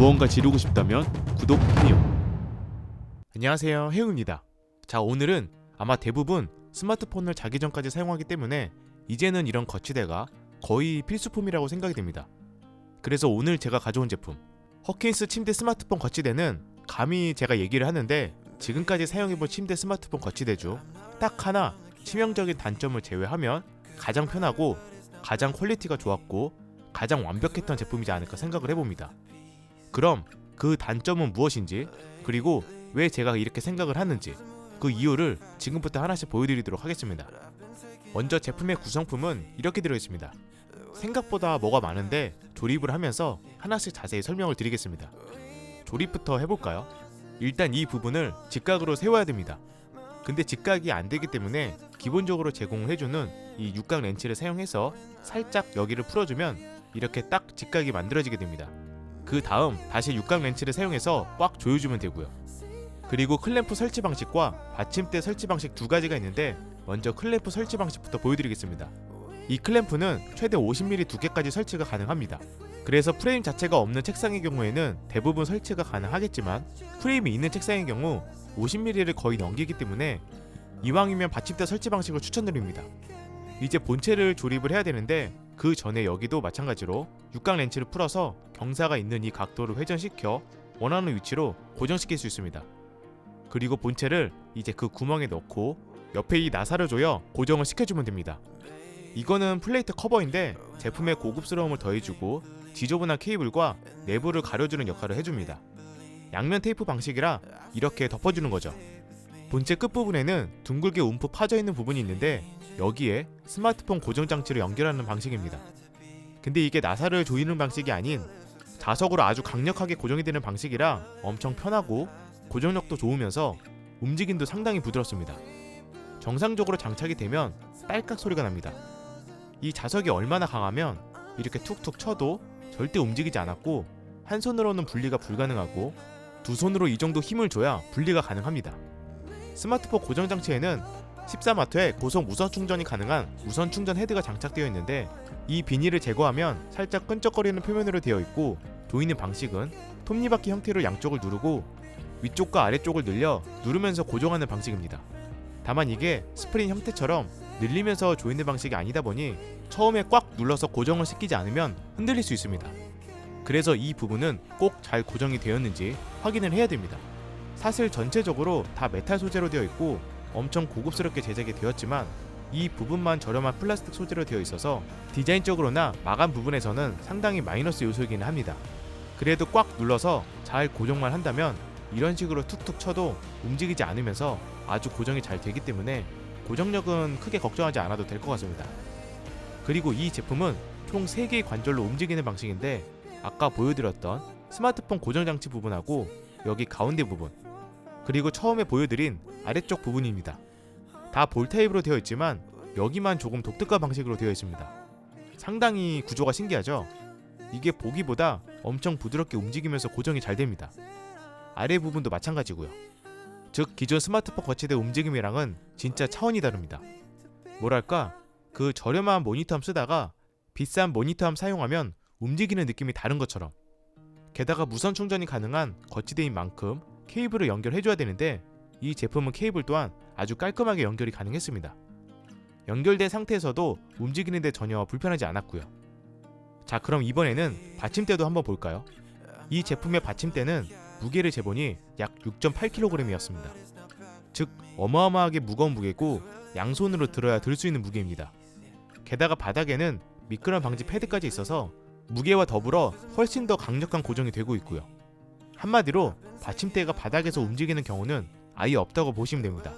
무언가 지르고 싶다면 구독 해요. 안녕하세요, 해웅입니다. 자, 오늘은 아마 대부분 스마트폰을 자기 전까지 사용하기 때문에 이제는 이런 거치대가 거의 필수품이라고 생각이 됩니다. 그래서 오늘 제가 가져온 제품 허킨스 침대 스마트폰 거치대는 감히 제가 얘기를 하는데 지금까지 사용해본 침대 스마트폰 거치대 중 딱 하나 치명적인 단점을 제외하면 가장 편하고 가장 퀄리티가 좋았고 가장 완벽했던 제품이지 않을까 생각을 해봅니다. 그럼 그 단점은 무엇인지, 그리고 왜 제가 이렇게 생각을 하는지 그 이유를 지금부터 하나씩 보여드리도록 하겠습니다. 먼저 제품의 구성품은 이렇게 들어있습니다. 생각보다 뭐가 많은데 조립을 하면서 하나씩 자세히 설명을 드리겠습니다. 조립부터 해볼까요? 일단 이 부분을 직각으로 세워야 됩니다. 근데 직각이 안 되기 때문에 기본적으로 제공을 해주는 이 육각 렌치를 사용해서 살짝 여기를 풀어주면 이렇게 딱 직각이 만들어지게 됩니다. 그 다음 다시 육각 렌치를 사용해서 꽉 조여주면 되고요. 그리고 클램프 설치 방식과 받침대 설치 방식 두 가지가 있는데 먼저 클램프 설치 방식부터 보여드리겠습니다. 이 클램프는 최대 50mm 두께까지 설치가 가능합니다. 그래서 프레임 자체가 없는 책상의 경우에는 대부분 설치가 가능하겠지만 프레임이 있는 책상의 경우 50mm를 거의 넘기기 때문에 이왕이면 받침대 설치 방식을 추천드립니다. 이제 본체를 조립을 해야 되는데 그 전에 여기도 마찬가지로 육각 렌치를 풀어서 경사가 있는 이 각도를 회전시켜 원하는 위치로 고정시킬 수 있습니다. 그리고 본체를 이제 그 구멍에 넣고 옆에 이 나사를 조여 고정을 시켜주면 됩니다. 이거는 플레이트 커버인데 제품의 고급스러움을 더해주고 지저분한 케이블과 내부를 가려주는 역할을 해줍니다. 양면 테이프 방식이라 이렇게 덮어주는 거죠. 본체 끝부분에는 둥글게 움푹 파져있는 부분이 있는데 여기에 스마트폰 고정 장치를 연결하는 방식입니다. 근데 이게 나사를 조이는 방식이 아닌 자석으로 아주 강력하게 고정이 되는 방식이라 엄청 편하고 고정력도 좋으면서 움직임도 상당히 부드럽습니다. 정상적으로 장착이 되면 딸깍 소리가 납니다. 이 자석이 얼마나 강하면 이렇게 툭툭 쳐도 절대 움직이지 않았고 한 손으로는 분리가 불가능하고 두 손으로 이 정도 힘을 줘야 분리가 가능합니다. 스마트폰 고정 장치에는 14W의 고속 무선 충전이 가능한 무선 충전 헤드가 장착되어 있는데 이 비닐을 제거하면 살짝 끈적거리는 표면으로 되어 있고 조이는 방식은 톱니바퀴 형태로 양쪽을 누르고 위쪽과 아래쪽을 늘려 누르면서 고정하는 방식입니다. 다만 이게 스프링 형태처럼 늘리면서 조이는 방식이 아니다 보니 처음에 꽉 눌러서 고정을 시키지 않으면 흔들릴 수 있습니다. 그래서 이 부분은 꼭 잘 고정이 되었는지 확인을 해야 됩니다. 사실 전체적으로 다 메탈 소재로 되어 있고 엄청 고급스럽게 제작이 되었지만 이 부분만 저렴한 플라스틱 소재로 되어 있어서 디자인적으로나 마감 부분에서는 상당히 마이너스 요소이긴 합니다. 그래도 꽉 눌러서 잘 고정만 한다면 이런 식으로 툭툭 쳐도 움직이지 않으면서 아주 고정이 잘 되기 때문에 고정력은 크게 걱정하지 않아도 될 것 같습니다. 그리고 이 제품은 총 3개의 관절로 움직이는 방식인데 아까 보여드렸던 스마트폰 고정장치 부분하고 여기 가운데 부분 그리고 처음에 보여드린 아래쪽 부분입니다. 다 볼 타입으로 되어 있지만 여기만 조금 독특한 방식으로 되어 있습니다. 상당히 구조가 신기하죠? 이게 보기보다 엄청 부드럽게 움직이면서 고정이 잘 됩니다. 아래 부분도 마찬가지고요. 즉 기존 스마트폰 거치대 움직임이랑은 진짜 차원이 다릅니다. 뭐랄까 그 저렴한 모니터함 쓰다가 비싼 모니터함 사용하면 움직이는 느낌이 다른 것처럼. 게다가 무선 충전이 가능한 거치대인 만큼 케이블을 연결해줘야 되는데 이 제품은 케이블 또한 아주 깔끔하게 연결이 가능했습니다. 연결된 상태에서도 움직이는데 전혀 불편하지 않았고요. 자, 그럼 이번에는 받침대도 한번 볼까요? 이 제품의 받침대는 무게를 재보니 약 6.8kg이었습니다. 즉 어마어마하게 무거운 무게고 양손으로 들어야 들 수 있는 무게입니다. 게다가 바닥에는 미끄럼 방지 패드까지 있어서 무게와 더불어 훨씬 더 강력한 고정이 되고 있고요. 한마디로 받침대가 바닥에서 움직이는 경우는 아예 없다고 보시면 됩니다.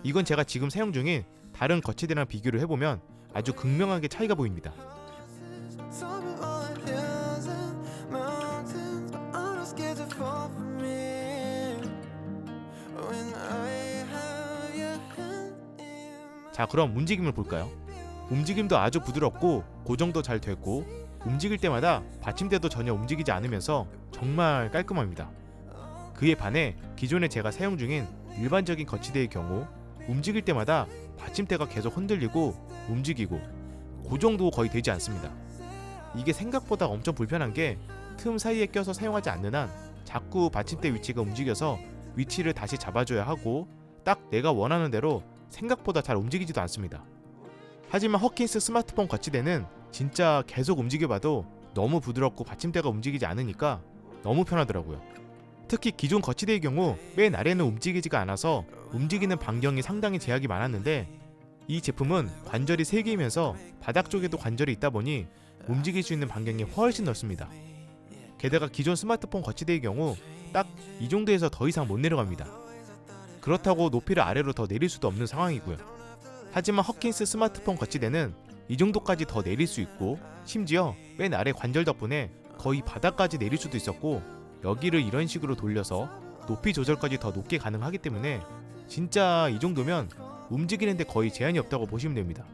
이건 제가 지금 사용 중인 다른 거치대랑 비교를 해보면 아주 극명하게 차이가 보입니다. 자, 그럼 움직임을 볼까요? 움직임도 아주 부드럽고 고정도 잘 됐고 움직일 때마다 받침대도 전혀 움직이지 않으면서 정말 깔끔합니다. 그에 반해 기존에 제가 사용 중인 일반적인 거치대의 경우 움직일 때마다 받침대가 계속 흔들리고 움직이고 고정도 거의 되지 않습니다. 이게 생각보다 엄청 불편한 게 틈 사이에 껴서 사용하지 않는 한 자꾸 받침대 위치가 움직여서 위치를 다시 잡아줘야 하고 딱 내가 원하는 대로 생각보다 잘 움직이지도 않습니다. 하지만 허킨스 스마트폰 거치대는 진짜 계속 움직여봐도 너무 부드럽고 받침대가 움직이지 않으니까 너무 편하더라고요. 특히 기존 거치대의 경우 맨 아래는 움직이지가 않아서 움직이는 반경이 상당히 제약이 많았는데 이 제품은 관절이 3개이면서 바닥 쪽에도 관절이 있다 보니 움직일 수 있는 반경이 훨씬 넓습니다. 게다가 기존 스마트폰 거치대의 경우 딱 이 정도에서 더 이상 못 내려갑니다. 그렇다고 높이를 아래로 더 내릴 수도 없는 상황이고요. 하지만 허킨스 스마트폰 거치대는 이 정도까지 더 내릴 수 있고 심지어 맨 아래 관절 덕분에 거의 바닥까지 내릴 수도 있었고 여기를 이런 식으로 돌려서 높이 조절까지 더 높게 가능하기 때문에 진짜 이 정도면 움직이는데 거의 제한이 없다고 보시면 됩니다.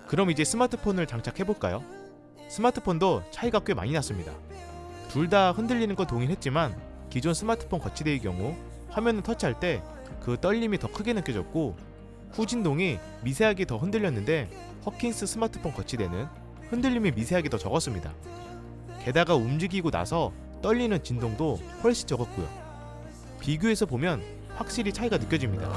그럼 이제 스마트폰을 장착해볼까요? 스마트폰도 차이가 꽤 많이 났습니다. 둘 다 흔들리는 건 동일했지만 기존 스마트폰 거치대의 경우 화면을 터치할 때 그 떨림이 더 크게 느껴졌고 후진동이 미세하게 더 흔들렸는데 허킨스 스마트폰 거치대는 흔들림이 미세하게 더 적었습니다. 게다가 움직이고 나서 떨리는 진동도 훨씬 적었고요. 비교해서 보면 확실히 차이가 느껴집니다.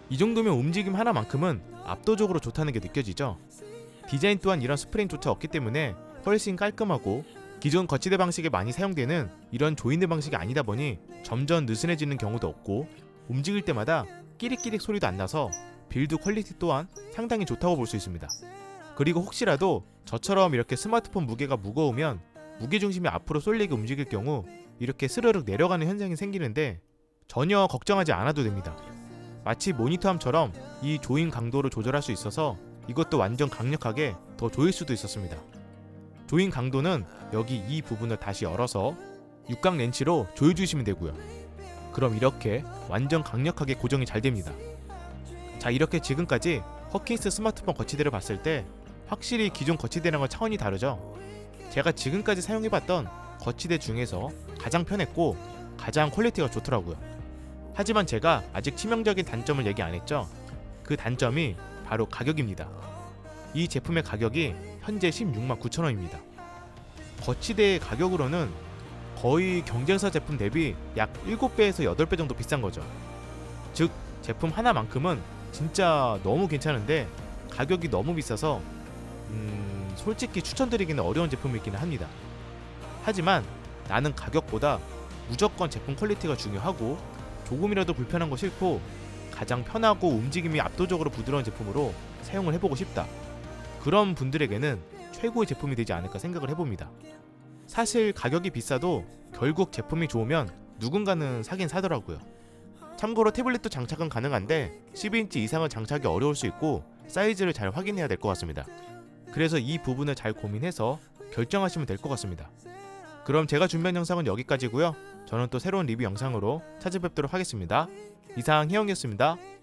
이 정도면 움직임 하나만큼은 압도적으로 좋다는 게 느껴지죠. 디자인 또한 이런 스프링조차 없기 때문에 훨씬 깔끔하고 기존 거치대 방식에 많이 사용되는 이런 조인드 방식이 아니다 보니 점점 느슨해지는 경우도 없고 움직일 때마다 끼릭끼릭 소리도 안 나서 빌드 퀄리티 또한 상당히 좋다고 볼 수 있습니다. 그리고 혹시라도 저처럼 이렇게 스마트폰 무게가 무거우면 무게중심이 앞으로 쏠리게 움직일 경우 이렇게 스르륵 내려가는 현상이 생기는데 전혀 걱정하지 않아도 됩니다. 마치 모니터함처럼 이 조임 강도를 조절할 수 있어서 이것도 완전 강력하게 더 조일 수도 있었습니다. 조임 강도는 여기 이 부분을 다시 열어서 육각 렌치로 조여주시면 되고요. 그럼 이렇게 완전 강력하게 고정이 잘 됩니다. 자, 이렇게 지금까지 허킨스 스마트폰 거치대를 봤을 때 확실히 기존 거치대랑은 차원이 다르죠. 제가 지금까지 사용해봤던 거치대 중에서 가장 편했고 가장 퀄리티가 좋더라고요. 하지만 제가 아직 치명적인 단점을 얘기 안 했죠. 그 단점이 바로 가격입니다. 이 제품의 가격이 현재 16만 9천 원입니다. 거치대의 가격으로는 거의 경쟁사 제품 대비 약 7배에서 8배 정도 비싼 거죠. 즉 제품 하나만큼은 진짜 너무 괜찮은데 가격이 너무 비싸서 솔직히 추천드리기는 어려운 제품이기는 합니다. 하지만 나는 가격보다 무조건 제품 퀄리티가 중요하고 조금이라도 불편한 거 싫고 가장 편하고 움직임이 압도적으로 부드러운 제품으로 사용을 해보고 싶다. 그런 분들에게는 최고의 제품이 되지 않을까 생각을 해봅니다. 사실 가격이 비싸도 결국 제품이 좋으면 누군가는 사긴 사더라고요. 참고로 태블릿도 장착은 가능한데 12인치 이상은 장착이 어려울 수 있고 사이즈를 잘 확인해야 될 것 같습니다. 그래서 이 부분을 잘 고민해서 결정하시면 될 것 같습니다. 그럼 제가 준비한 영상은 여기까지고요. 저는 또 새로운 리뷰 영상으로 찾아뵙도록 하겠습니다. 이상 혜영이었습니다.